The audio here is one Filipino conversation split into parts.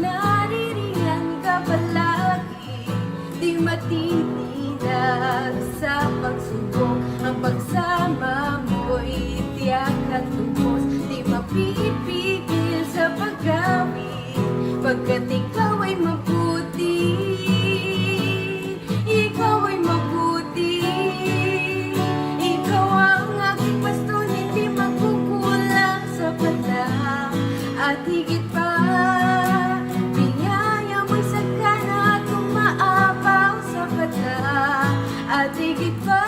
naririyan ka palagi, di matitinag sa pagsubok. Ang pagsama mo'y tiyak at lubos, di mapipigil sa paggamit, pagkat ikaw ay mabuti. Ikaw ay mabuti. Ikaw ang aking baston, hindi magkukulang sa pala. At higit pa, biyaya mo'y sagana at umaapaw sa pala. At higit pa,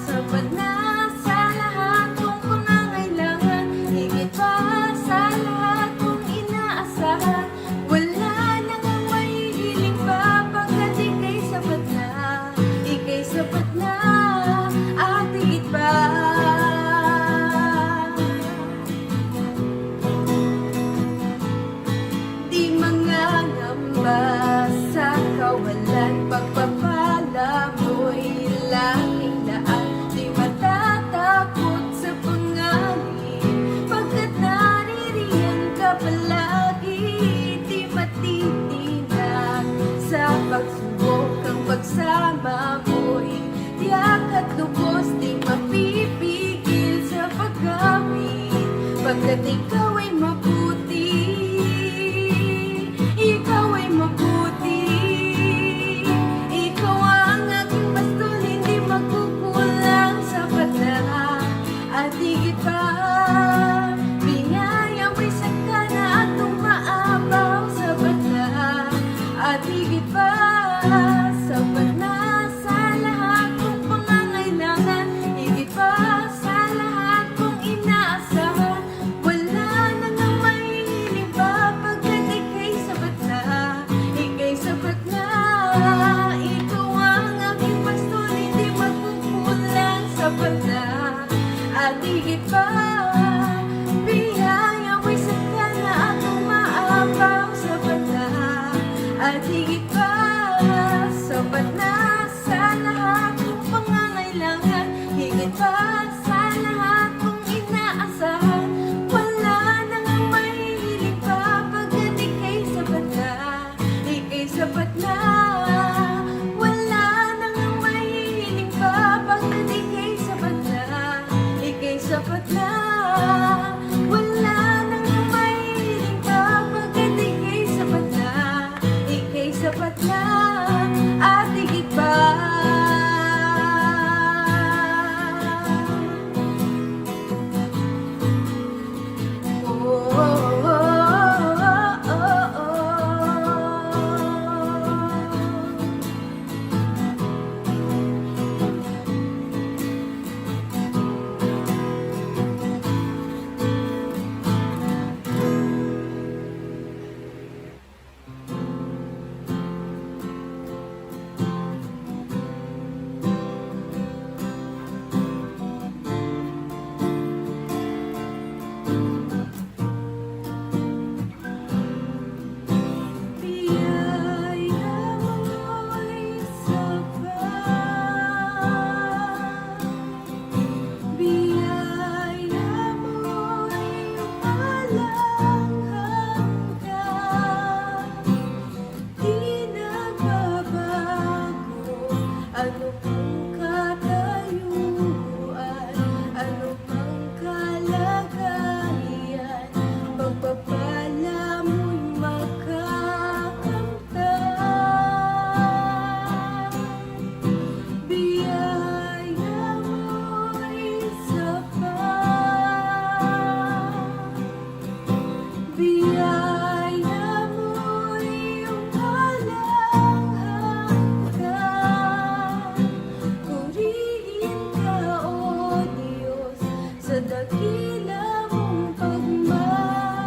sapat na sa lahat kong pangangailangan. Higit pa sa lahat kong inaasahan. Wala nang ang mahihiling pa, pagkat ika'y sapat na. Ika'y sapat na, at higit pa. Di mangangamba sa kawalan, pagpapala mo'y laging laan. Di matatakot sa panganib, pagkat naririyan ka palagi. Di matitinag sa pagsubok, ang pagsama mo'y tiyak at lubos, di mapipigil sa paggamit, pagkat ikaw ay mabuti. Ikaw ay mabuti. Ikaw ang aking baston, hindi magkukulang sa pala. At higit pa, biyaya mo'y sagana at umaapaw sa pala. At higit pa, sapat na sa lahat kong pangangailangan. Higit pa sa lahat kong inaasahan. Wala nang ang mahihiling pa, pagkat ika'y sapat na. Ika'y sapat na. Ikaw ang aking baston, hindi magkukulang sa pala. At higit pa, biyaya mo'y sagana at umaapaw sa pala. At higit pa, sapat na sa lahat kong pangangailangan. Higit pa sa lahat kong inaasahan. Wala nang ang mahihiling pa, pagkat ika'y sapat na. Ika'y sapat na. Wala nang ang mahihiling pa, pagkat ika'y sapat na. Ika'y sapat na. Wala nang ang mahihiling pa, pagkat ika'y sapat na. Ika'y sapat na, at higit pa. Oh, oh, oh, oh, biyaya mo'y sapat. Biyaya mo'y walang hanggan. Di nagbabago, ano pang katayuan, ano pang kalagayan. Pagpapala mo'y makakamtan. Biyaya mo'y sapat. Biyaya mo'y walang hanggan. Purihin ka, O Diyos, sa dakila mong pagmamahal.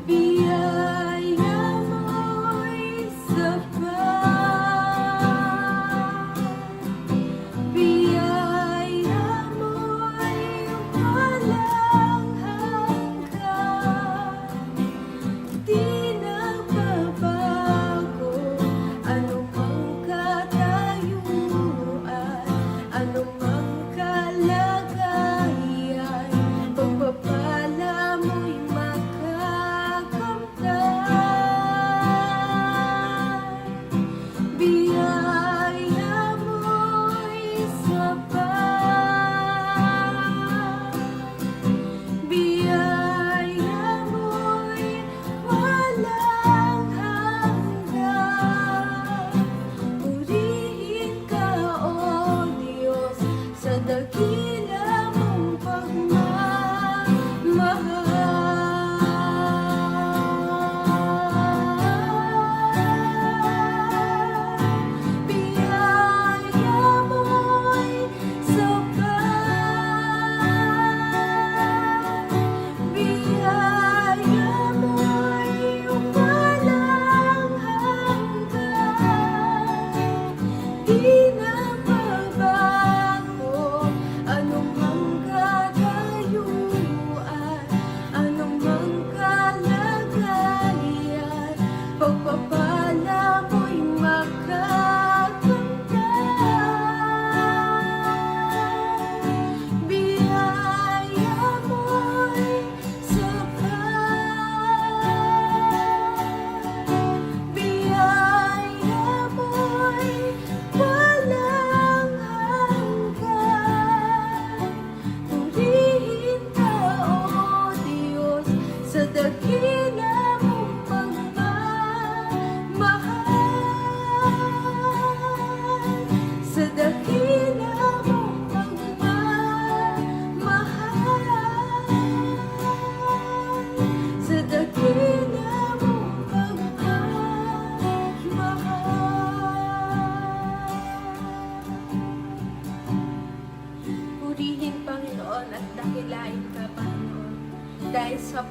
Biyaya mo'y sapat. Biyaya mo'y walang hanggan. Di nagbabago, ano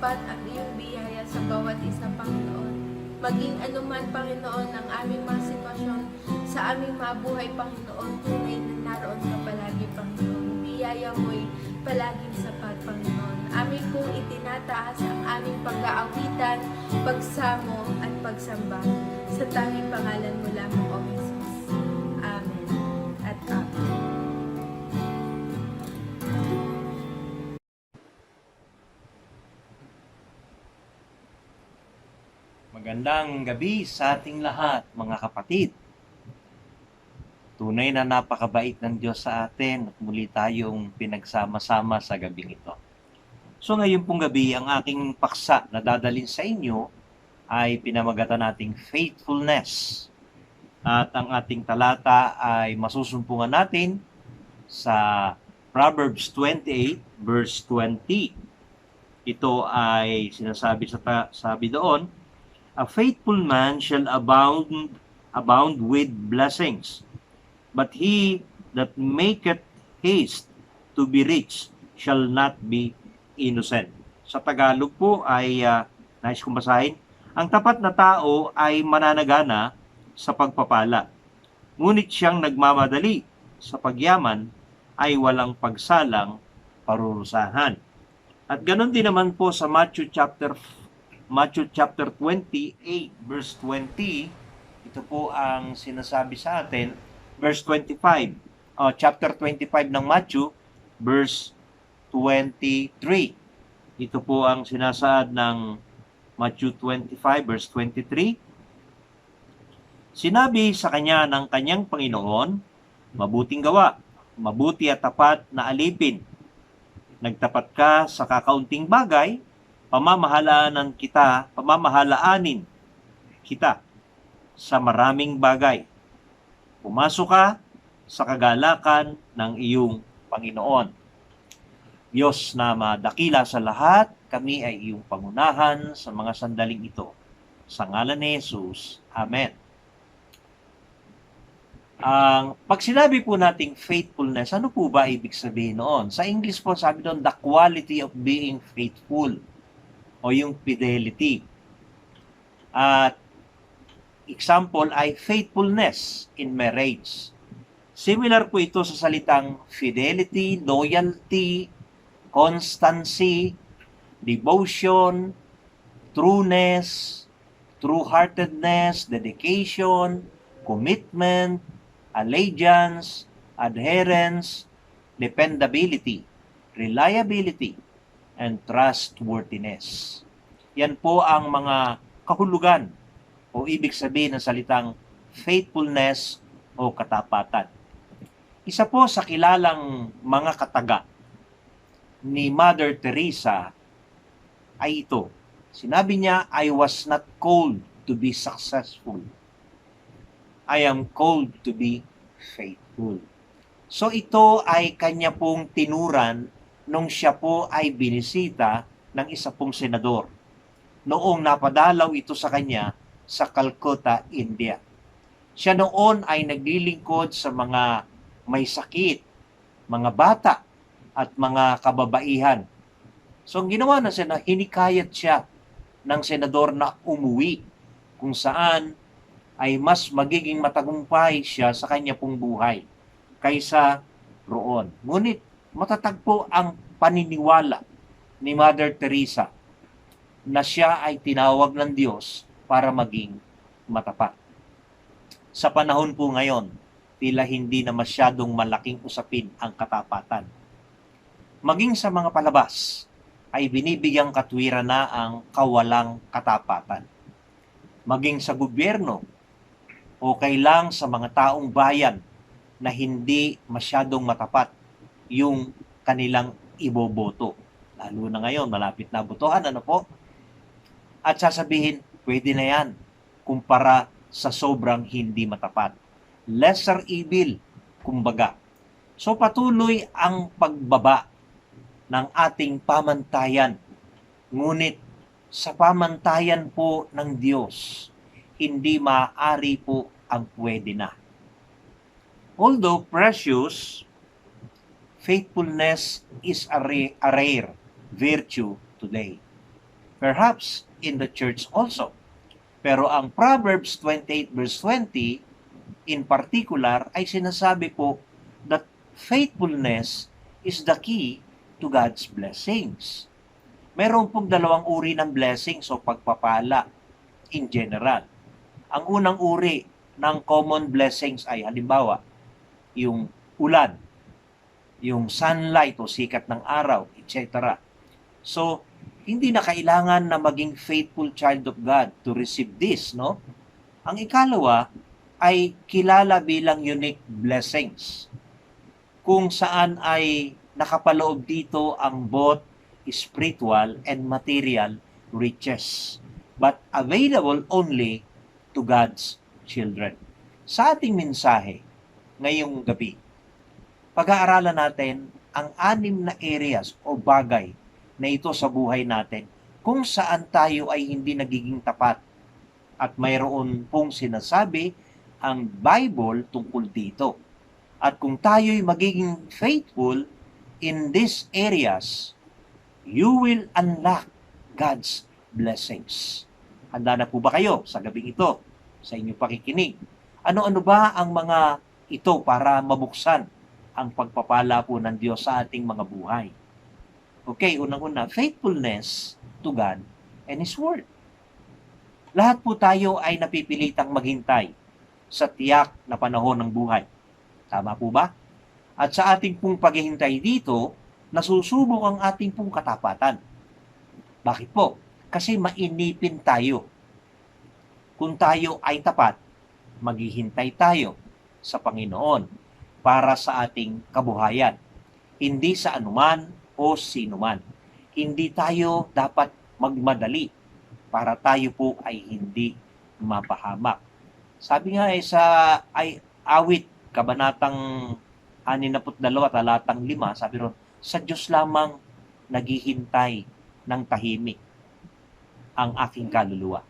tapat ang iyong biyaya sa bawat isa, Panginoon. Maging anuman, Panginoon, ang aming mga sitwasyon sa aming mabuhay, Panginoon, tunay na naroon ka palagi, Panginoon. Biyaya mo'y palaging sapat, Panginoon. Amin pong itinataas ang aming pag-aawitan, pagsamo at pagsamba sa tanging pangalan mo lamang, O Jesus. Amen at amen. Magandang gabi sa ating lahat, mga kapatid. Tunay na napakabait ng Diyos sa atin at muli tayong pinagsama-sama sa gabing ito. So ngayon pong gabi, ang aking paksa na dadalhin sa inyo ay pinamagatan nating faithfulness. At ang ating talata ay masusumpungan natin sa Proverbs 28 verse 20. Ito ay sinasabi sabi doon, a faithful man shall abound with blessings, but he that maketh haste to be rich shall not be innocent. Sa Tagalog po ay nais kong basahin, ang tapat na tao ay mananagana sa pagpapala, ngunit siyang nagmamadali sa pagyaman ay walang pagsalang parurusahan. At ganoon din naman po sa Matthew chapter 28 verse 20, ito po ang sinasabi sa atin, verse 25, chapter 25 ng Matthew, verse 23. Ito po ang sinasaad ng Matthew 25 verse 23. Sinabi sa kanya ng kanyang Panginoon, mabuting gawa, mabuti at tapat na alipin. Nagtapat ka sa kakaunting bagay, pamamalaanin kita sa maraming bagay. Pumasok ka sa kagalakan ng iyong Panginoon. Diyos na madakila sa lahat, kami ay iyong pangunahan sa mga sandaling ito. Sa ngalan ni Jesus, Amen. Pag sinabi po nating faithfulness, ano po ba ibig sabihin noon? Sa English po sabi doon, the quality of being faithful, o yung fidelity. At example ay faithfulness in marriage. Similar po ito sa salitang fidelity, loyalty, constancy, devotion, trueness, true-heartedness, dedication, commitment, allegiance, adherence, dependability, reliability, and trustworthiness. Yan po ang mga kahulugan o ibig sabihin ng salitang faithfulness o katapatan. Isa po sa kilalang mga kataga ni Mother Teresa ay ito. Sinabi niya, I was not called to be successful. I am called to be faithful. So ito ay kanya pong tinuran nung siya po ay binisita ng isa pong senador. Noong napadalaw ito sa kanya sa Calcutta, India. Siya noon ay naglilingkod sa mga may sakit, mga bata, at mga kababaihan. So ang ginawa na siya, hinikayat siya ng senador na umuwi, kung saan ay mas magiging matagumpay siya sa kanya pong buhay kaysa roon. Ngunit matatagpo ang paniniwala ni Mother Teresa na siya ay tinawag ng Diyos para maging matapat. Sa panahon po ngayon, tila hindi na masyadong malaking usapin ang katapatan. Maging sa mga palabas, ay binibigyang katwiran na ang kawalang katapatan. Maging sa gobyerno, okay lang sa mga taong bayan na hindi masyadong matapat yung kanilang iboboto. Lalo na ngayon, malapit na botohan, ano po? At sasabihin, pwede na yan kumpara sa sobrang hindi matapat. Lesser evil, kumbaga. So patuloy ang pagbaba ng ating pamantayan. Ngunit sa pamantayan po ng Diyos, hindi maaari po ang pwede na. Although precious, faithfulness is a rare virtue today. Perhaps in the church also. Pero ang Proverbs 28 verse 20 in particular ay sinasabi po that faithfulness is the key to God's blessings. Meron pong dalawang uri ng blessings o pagpapala in general. Ang unang uri ng common blessings ay halimbawa, yung ulan, yung sunlight o sikat ng araw, etc. So, hindi na kailangan na maging faithful child of God to receive this, no? Ang ikalawa ay kilala bilang unique blessings, kung saan ay nakapaloob dito ang both spiritual and material riches, but available only to God's children. Sa ating mensahe ngayong gabi, pag-aaralan natin ang 6 na areas o bagay na ito sa buhay natin kung saan tayo ay hindi nagiging tapat, at mayroon pong sinasabi ang Bible tungkol dito. At kung tayo'y magiging faithful in these areas, you will unlock God's blessings. Handa na po ba kayo sa gabing ito, sa inyong pakikinig? Ano-ano ba ang mga ito para mabuksan ang pagpapala po ng Diyos sa ating mga buhay? Okay, unang-una, faithfulness to God and His Word. Lahat po tayo ay napipilitang maghintay sa tiyak na panahon ng buhay. Tama po ba? At sa ating pong paghihintay dito, nasusubok ang ating pong katapatan. Bakit po? Kasi mainipin tayo. Kung tayo ay tapat, maghihintay tayo sa Panginoon para sa ating kabuhayan. Hindi sa anuman o sinuman. Hindi tayo dapat magmadali para tayo po ay hindi mapahamak. Sabi nga sa awit, kabanatang 62, talatang 5, sabi ron, sa Diyos lamang naghihintay ng tahimik ang aking kaluluwa,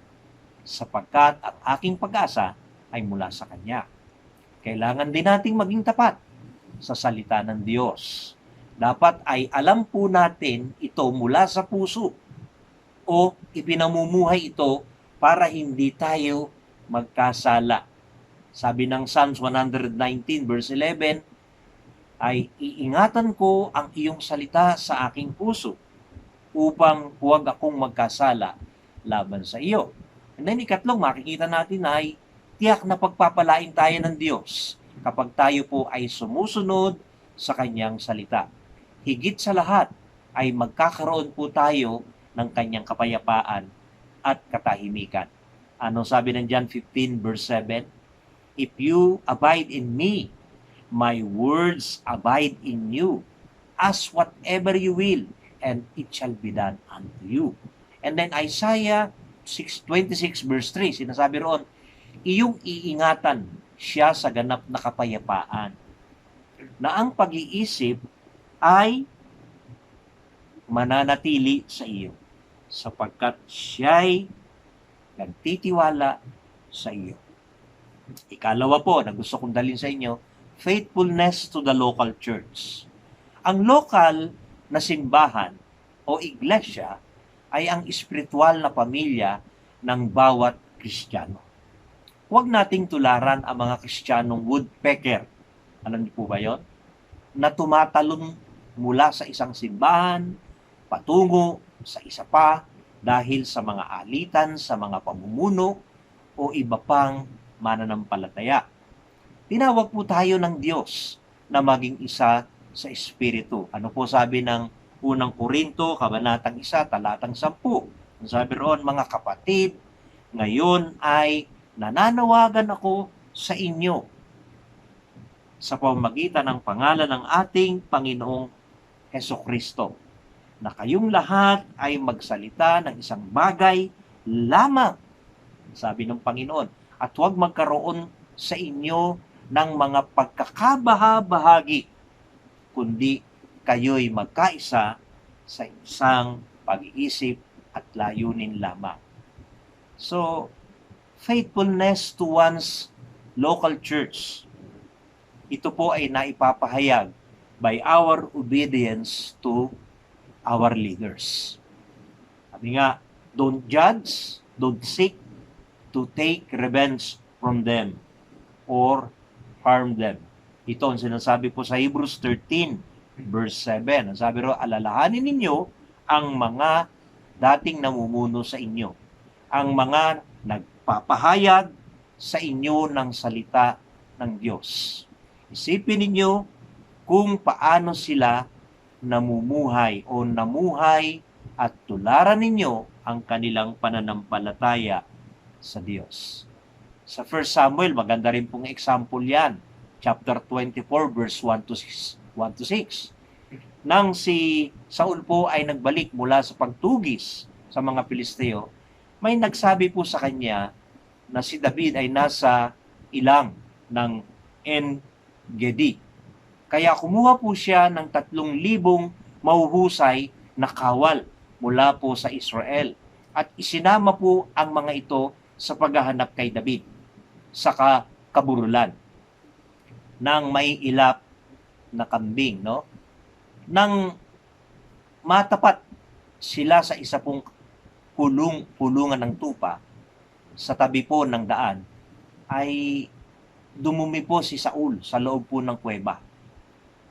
sapagkat ang aking pag-asa ay mula sa Kanya. Kailangan din nating maging tapat sa salita ng Diyos. Dapat ay alam po natin ito mula sa puso o ipinamumuhay ito para hindi tayo magkasala. Sabi ng Psalms 119 verse 11, ay iingatan ko ang iyong salita sa aking puso upang huwag akong magkasala laban sa iyo. And then ikatlong makikita natin ay tiyak na pagpapalain tayo ng Diyos kapag tayo po ay sumusunod sa Kanyang salita. Higit sa lahat ay magkakaroon po tayo ng Kanyang kapayapaan at katahimikan. Ano sabi ng John 15 verse 7? If you abide in me, my words abide in you. Ask whatever you will, and it shall be done unto you. And then Isaiah 26 verse 3, sinasabi roon, iyong iingatan siya sa ganap na kapayapaan, na ang pag-iisip ay mananatili sa iyo, sapagkat siya'y nagtitiwala sa iyo. Ikalawa po na gusto kong dalhin sa inyo, faithfulness to the local church. Ang local na simbahan o iglesia ay ang espiritual na pamilya ng bawat Kristiyano. Huwag nating tularan ang mga Kristiyanong woodpecker. Alam niyo po ba yon? Na tumatalon mula sa isang simbahan patungo sa isa pa dahil sa mga alitan, sa mga pamumuno o iba pang mananampalataya. Tinawag po tayo ng Diyos na maging isa sa Espiritu. Ano po sabi ng unang Korinto, kabanatang 1, talatang 10? Sabi roon, mga kapatid, ngayon ay nananawagan ako sa inyo sa pamamagitan ng pangalan ng ating Panginoong Hesukristo, na kayong lahat ay magsalita ng isang bagay lamang, sabi ng Panginoon, at huwag magkaroon sa inyo ng mga pagkakabaha-bahagi, kundi kayo'y magkaisa sa isang pag-iisip at layunin lamang. So, faithfulness to one's local church, ito po ay naipapahayag by our obedience to our leaders. Sabi nga, Don't judge, don't seek to take revenge from them or harm them. Ito ang sinasabi po sa Hebrews 13, verse 7. Ang sabi ro, alalahanin ninyo ang mga dating namumuno sa inyo, ang mga nagpapahayag sa inyo ng salita ng Diyos. Isipin ninyo kung paano sila namumuhay o namuhay at tularan ninyo ang kanilang pananampalataya sa Diyos. Sa 1 Samuel, maganda rin pong example yan. Chapter 24, verse 1 to 6. Nang si Saul po ay nagbalik mula sa pagtugis sa mga Pilisteo, may nagsabi po sa kanya na si David ay nasa ilang ng En-Gedi. Kaya kumuha po siya ng 3,000 mahuhusay na kawal mula po sa Israel. At isinama po ang mga ito sa paghahanap kay David sa kaburulan ng may ilap na kambing, no? Nang matapat sila sa isa pong pulungan ng tupa sa tabi po ng daan, ay dumumi po si Saul sa loob po ng kuweba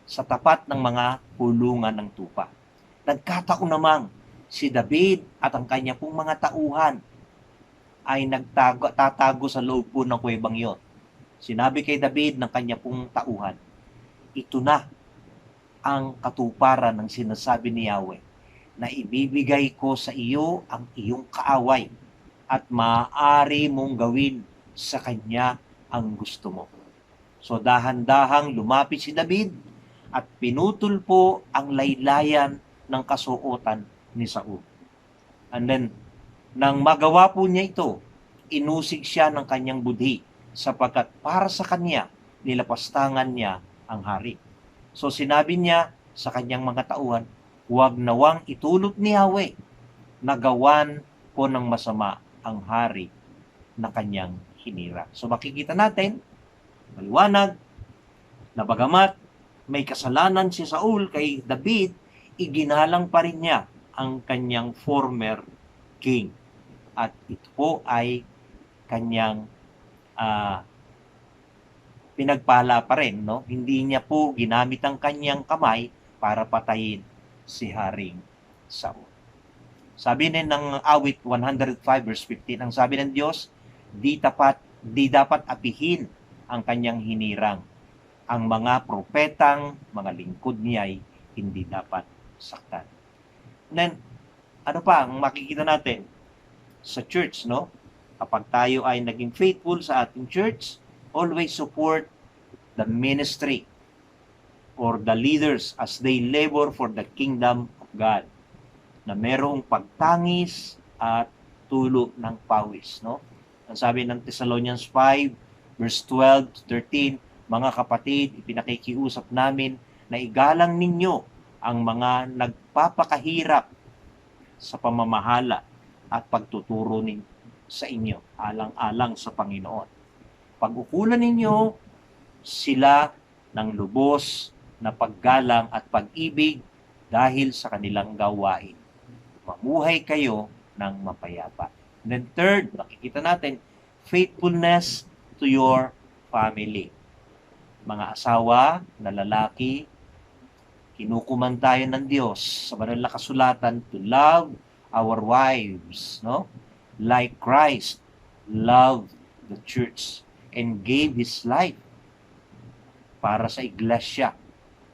sa tapat ng mga pulungan ng tupa. Nagkataon namang si David at ang kanya pong mga tauhan ay tatago sa loob po ng kuwebang yon. Sinabi kay David ng kanya pong tauhan, ito na ang katuparan ng sinasabi ni Yahweh, na ibibigay ko sa iyo ang iyong kaaway at maaari mong gawin sa kanya ang gusto mo. So dahan-dahang lumapit si David at pinutol po ang laylayan ng kasuotan ni Saul. And then, nang magawa po niya ito, inusig siya ng kanyang budhi sapagkat para sa kanya, nilapastangan niya ang hari. So sinabi niya sa kanyang mga tauhan, huwag nawang itulot ni Yahweh na gawan po ng masama ang hari na kanyang hinira. So makikita natin, maliwanag, na bagamat may kasalanan si Saul kay David, iginalang pa rin niya ang kanyang former king. At ito po ay kanyang pinagpala pa rin, no? Hindi niya po ginamit ang kanyang kamay para patayin si Haring Saul. Sabi ng awit 105 verse 15, ang sabi ng Diyos, di dapat apihin ang kanyang hinirang. Ang mga propetang, mga lingkod niya ay hindi dapat saktan. And then, ano pa ang makikita natin sa church, no? Kapag tayo ay naging faithful sa ating church, always support the ministry or the leaders as they labor for the kingdom of God, na merong pagtangis at tulo ng pawis, no? Ang sabi ng Thessalonians 5 verse 12 to 13, mga kapatid, ipinakikiusap namin na igalang ninyo ang mga nagpapakahirap sa pamamahala at pagtuturo sa inyo, alang-alang sa Panginoon. Pag-ukulan ninyo sila ng lubos na paggalang at pag-ibig dahil sa kanilang gawain. Mamuhay kayo ng mapayapa. And then third, makikita natin, faithfulness to your family. Mga asawa na lalaki, kinukuman tayo ng Diyos sa banal na kasulatan to love our wives, no? Like Christ loved the church and gave His life para sa iglesia,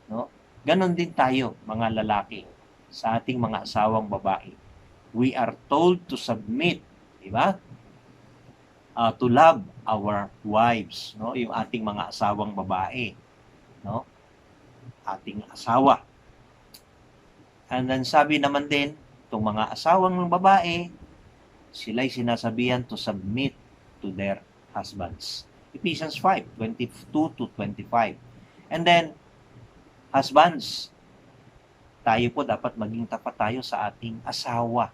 no? Ganon din tayo, mga lalaki, sa ating mga asawang babae. We are told to submit, di ba? To love our wives, no? Yung ating mga asawang babae, no? Ating asawa. And then sabi naman din, itong mga asawang babae, sila'y sinasabihan to submit to their husbands. Ephesians 5:22 to 25. And then, husbands, tayo po dapat maging tapat tayo sa ating asawa.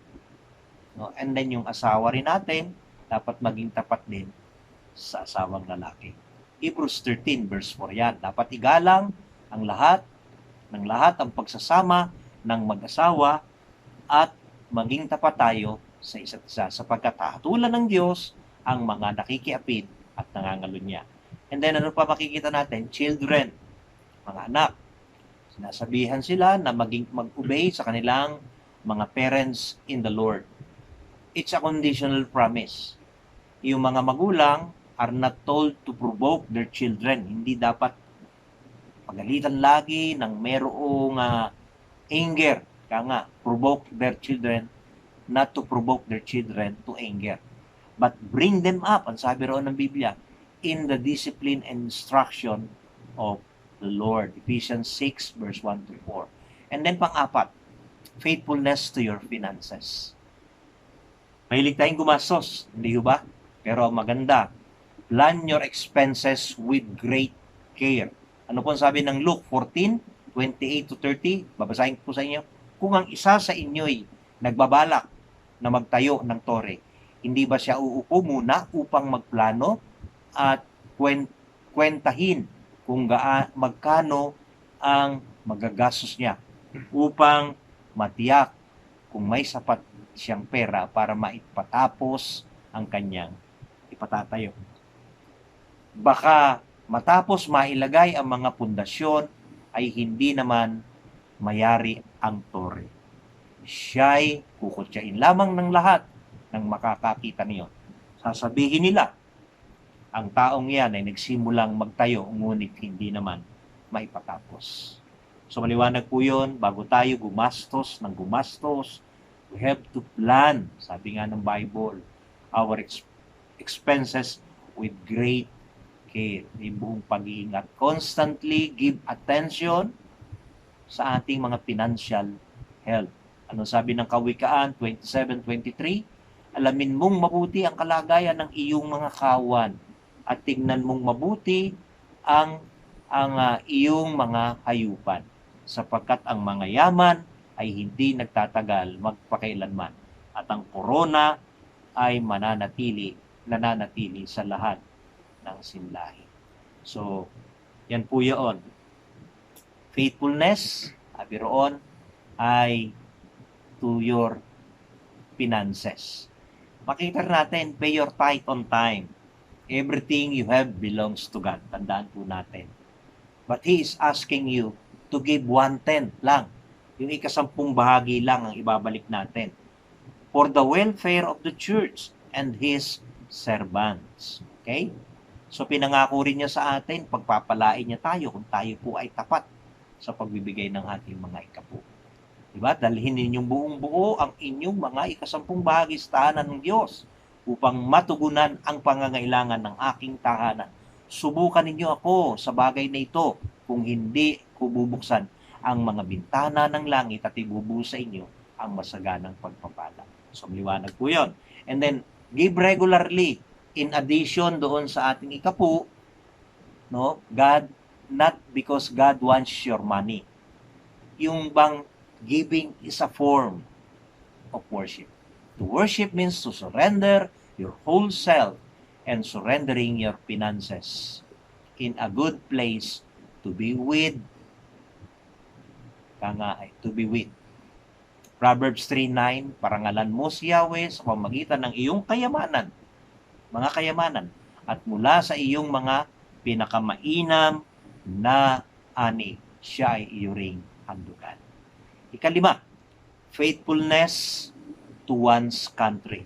No? And then yung asawa rin natin, dapat maging tapat din sa asawang lalaki. Hebrews 13 verse 4 yan. Dapat igalang ang lahat ang pagsasama ng mag-asawa at maging tapat tayo sa isa't isa sapagkat hahatulan ng Diyos ang mga nakikiapid at nangangalunya. And then ano pa makikita natin? Children, mga anak. Sinasabihan sila na mag-obey sa kanilang mga parents in the Lord. It's a conditional promise. Yung mga magulang are not told to provoke their children. Hindi dapat pagalitan lagi ng merong anger. Kaya nga, provoke their children, not to provoke their children to anger. But bring them up, ang sabi roon ng Biblia, in the discipline and instruction of the Lord. Ephesians 6 verse 1 to 4. And then pang-apat, faithfulness to your finances. Mahilig tayong gumastos, hindi ba? Pero maganda, plan your expenses with great care. Ano po sabi ng Luke 14:28 to 30? Babasahin ko sa inyo. Kung ang isa sa inyo'y nagbabalak na magtayo ng tore, hindi ba siya uupo muna upang magplano at kwentahin kung magkano ang magagastos niya upang matiyak kung may sapat siyang pera para maipatapos ang kanyang ipatatayo. Baka matapos mailagay ang mga pundasyon ay hindi naman mayari ang tore. Siya'y kukutyain lamang ng lahat ng makakakita niyo. Sasabihin nila, ang taong yan ay nagsimulang magtayo, ngunit hindi naman maipatapos. So maliwanag po yun, bago tayo gumastos ng gumastos, we have to plan, sabi nga ng Bible, our expenses with great care. Yung buong pag-iingat. Constantly give attention sa ating mga financial health. Ano sabi ng Kawikaan 27:23? Alamin mong mabuti ang kalagayan ng iyong mga kawan at tingnan mong mabuti ang iyong mga hayupan sapagkat ang mga yaman ay hindi nagtatagal magpakailanman at ang korona ay nananatili sa lahat ng sinlahi. So, yan po yun. Faithfulness, sabi roon, ay to your finances. Makita natin, pay your tithe on time. Everything you have belongs to God. Tandaan po natin. But He is asking you to give 1/10 lang. Yung 10% bahagi lang ang ibabalik natin. For the welfare of the church and His servants. Okay? So pinangako rin niya sa atin, pagpapalain niya tayo kung tayo po ay tapat sa pagbibigay ng ating mga ikapu. Diba? Dalhin ninyong buong buo ang inyong mga 10% bahagi sa tahanan ng Diyos upang matugunan ang pangangailangan ng aking tahanan. Subukan ninyo ako sa bagay na ito kung hindi ko bubuksan ang mga bintana ng langit at ibubuhos sa inyo ang masaganang pagpapala. So, maliwanag po yun. And then, give regularly in addition doon sa ating ikapu, no? God, not because God wants your money. Yung bang giving is a form of worship. To worship means to surrender your whole self and surrendering your finances in a good place to be with. To be with. Proverbs 3:9, parangalan mo si Yahweh sa pamagitan ng iyong kayamanan, mga kayamanan, at mula sa iyong mga pinakamainam na ani, siya ay iyong handugan. 5, faithfulness to one's country.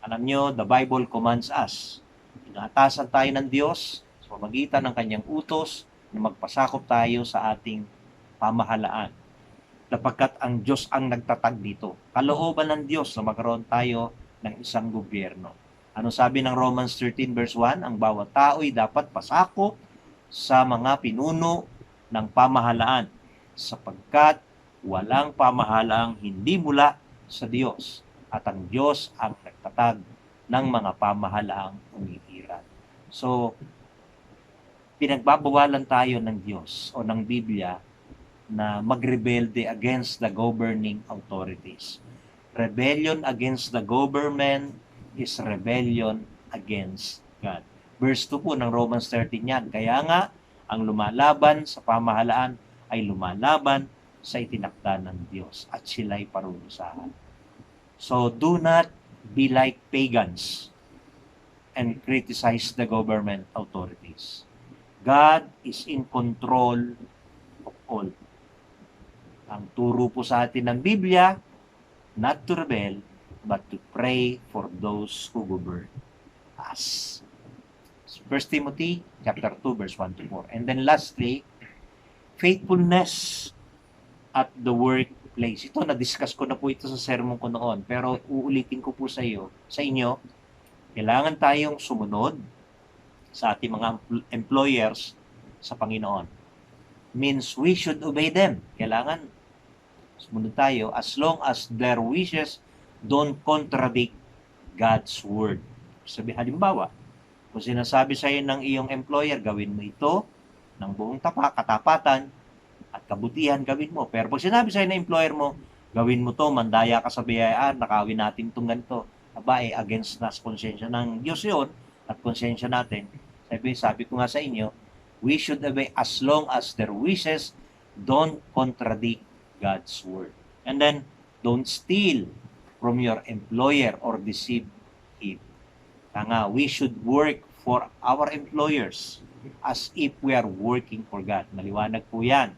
Alam nyo, the Bible commands us. Inaatasan tayo ng Diyos sa pamagitan ng kanyang utos na magpasakop tayo sa ating pamahalaan. Sapagkat ang Diyos ang nagtatag dito. Kalooban ng Diyos na magkaroon tayo ng isang gobyerno. Ano sabi ng Romans 13 verse 1? Ang bawat tao'y dapat pasakop sa mga pinuno ng pamahalaan sapagkat walang pamahalaang hindi mula sa Diyos at ang Diyos ang nagtatag ng mga pamahalaang umiiral. So, pinagbabawalan tayo ng Diyos o ng Biblia na magrebelde against the governing authorities. Rebellion against the government is rebellion against God. Verse 2 po ng Romans 13 yan. Kaya nga, ang lumalaban sa pamahalaan ay lumalaban sa itinakda ng Diyos at sila'y parurusahan. So, do not be like pagans and criticize the government authorities. God is in control of all. Ang turo po sa atin ng Biblia, not to rebel, but to pray for those who govern us. 1 Timothy chapter 2, verse 1 to 4. And then lastly, faithfulness at the workplace. Ito, na-discuss ko na po ito sa sermon ko noon. Pero uulitin ko po sa inyo, kailangan tayong sumunod sa ating mga employers sa Panginoon. Means we should obey them. Kailangan sumunod tayo as long as their wishes don't contradict God's word. Sabi, halimbawa, kung sinasabi sa iyo ng iyong employer, gawin mo ito ng buong katapatan at kabutihan, gawin mo. Pero pag sinabi sa iyo ng employer mo, gawin mo to, mandaya ka sa biyayaan, nakawin natin itong ganito, against na konsensya ng Diyos yun at konsensya natin. Sabi ko nga sa inyo, we should obey as long as their wishes don't contradict God's word. And then, don't steal from your employer or deceive him. Kaya we should work for our employers as if we are working for God. Maliwanag po yan.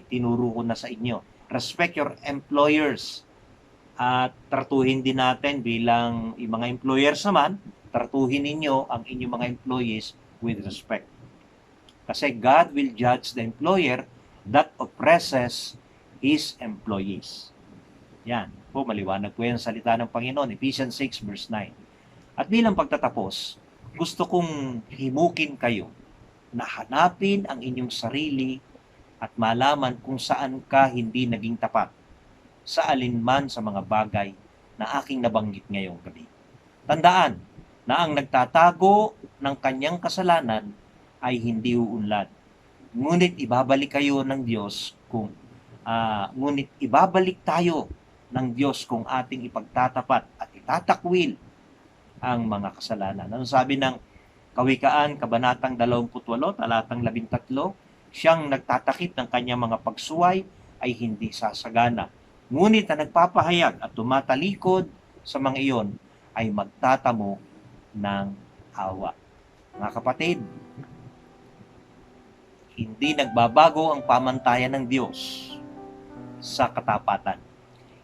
Tinuro ko na sa inyo. Respect your employers. At tratuhin din natin bilang mga employers naman, tratuhin ninyo ang inyong mga employees with respect. Kasi God will judge the employer that oppresses his employees. Yan. Po, maliwanag po yan sa salita ng Panginoon. Ephesians 6 verse 9. At bilang pagtatapos, gusto kong himukin kayo na hanapin ang inyong sarili at malaman kung saan ka hindi naging tapat sa alinman sa mga bagay na aking nabanggit ngayong gabi. Tandaan na ang nagtatago ng kanyang kasalanan ay hindi uunlad. Ngunit ibabalik kayo ng Diyos ngunit ibabalik tayo ng Diyos kung ating ipagtatapat at itatakwil ang mga kasalanan. Ano sabi ng Kawikaan, Kabanatang 28, talatang 13, siyang nagtatakip ng kanyang mga pagsuway ay hindi sasagana. Ngunit ang nagpapahayag at tumatalikod sa mga iyon ay magtatamo ng awa. Mga kapatid, hindi nagbabago ang pamantayan ng Diyos sa katapatan.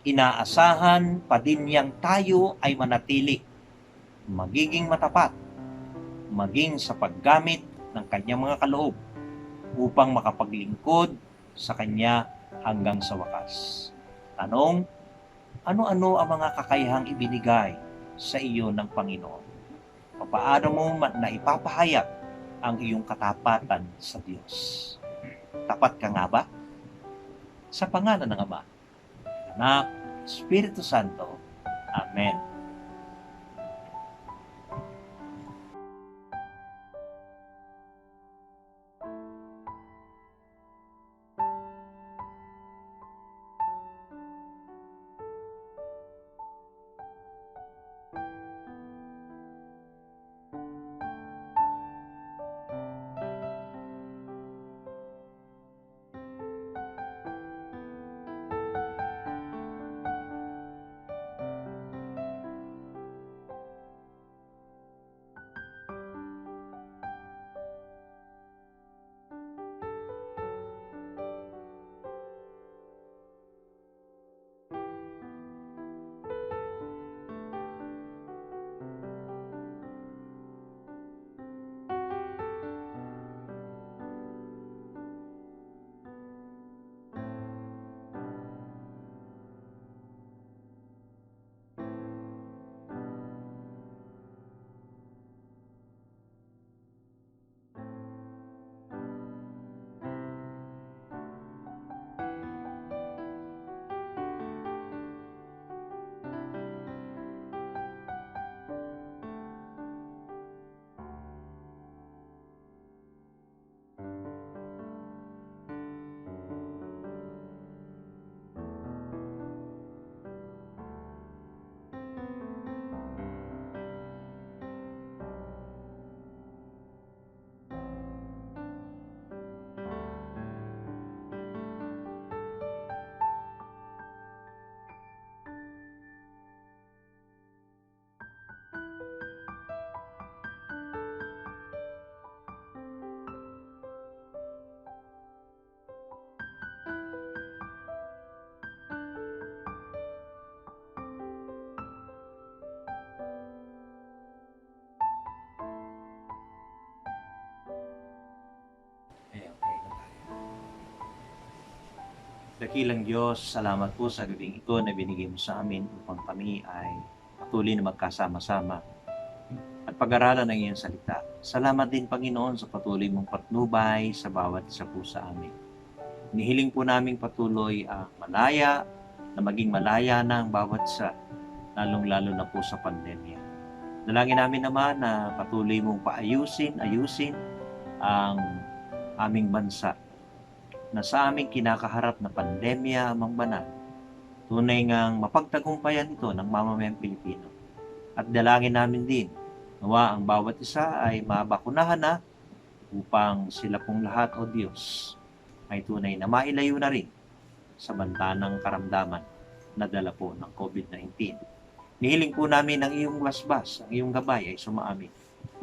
Inaasahan pa din niyang tayo ay manatili, magiging matapat, maging sa paggamit ng kanyang mga kaloob upang makapaglingkod sa kanya hanggang sa wakas. Tanong, ano-ano ang mga kakayahang ibinigay sa iyo ng Panginoon? Paano mo na ipapahayag ang iyong katapatan sa Diyos? Tapat ka nga ba? Sa pangalan ng Ama, Anak, Espiritu Santo. Amen. Dakilang Diyos, salamat po sa gabing ito na binigay mo sa amin upang kami ay patuloy na magkasama-sama at pag-aralan ng iyong salita. Salamat din, Panginoon, sa patuloy mong patnubay sa bawat isa po sa amin. Nihiling po namin patuloy ang malaya, na maging malaya na ang bawat isa, lalong-lalo na po sa pandemya. Dalangin namin naman na patuloy mong ayusin ang aming bansa na sa aming kinakaharap na pandemya amang banal. Tunay ngang mapagtagumpayan ito ng mamamayang Pilipino. At dalangin namin din, nawa ang bawat isa ay mabakunahan na upang sila pong lahat, O Diyos, ay tunay na mailayo na rin sa banta ng karamdaman na dala po ng COVID-19. Nihiling po namin ang iyong basbas, ang iyong gabay ay sumaamin.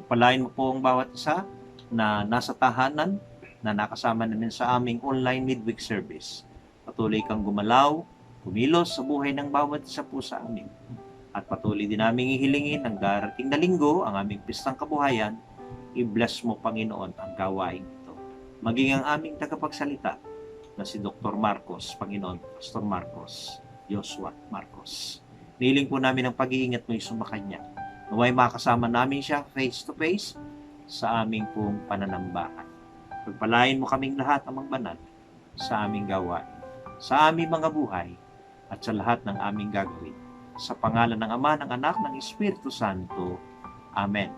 Palain mo po ang bawat isa na nasa tahanan, na nakasama namin sa aming online midweek service. Patuloy kang gumalaw, kumilos sa buhay ng bawat isa po sa amin. At patuloy din namin ihilingin ang darating na linggo, ang aming pistang kabuhayan, i-bless mo, Panginoon, ang gawain ito. Maging ang aming tagapagsalita na si Dr. Marcos, Panginoon, Pastor Marcos, Joshua Marcos. Nihiling po namin ang pag-iingat mo sumakanya. Naway makasama namin siya face to face sa aming pong pananambahan. Pagpalain mo kaming lahat amang banal sa aming gawain, sa aming mga buhay, at sa lahat ng aming gagawin. Sa pangalan ng Ama, ng Anak, ng Espiritu Santo. Amen.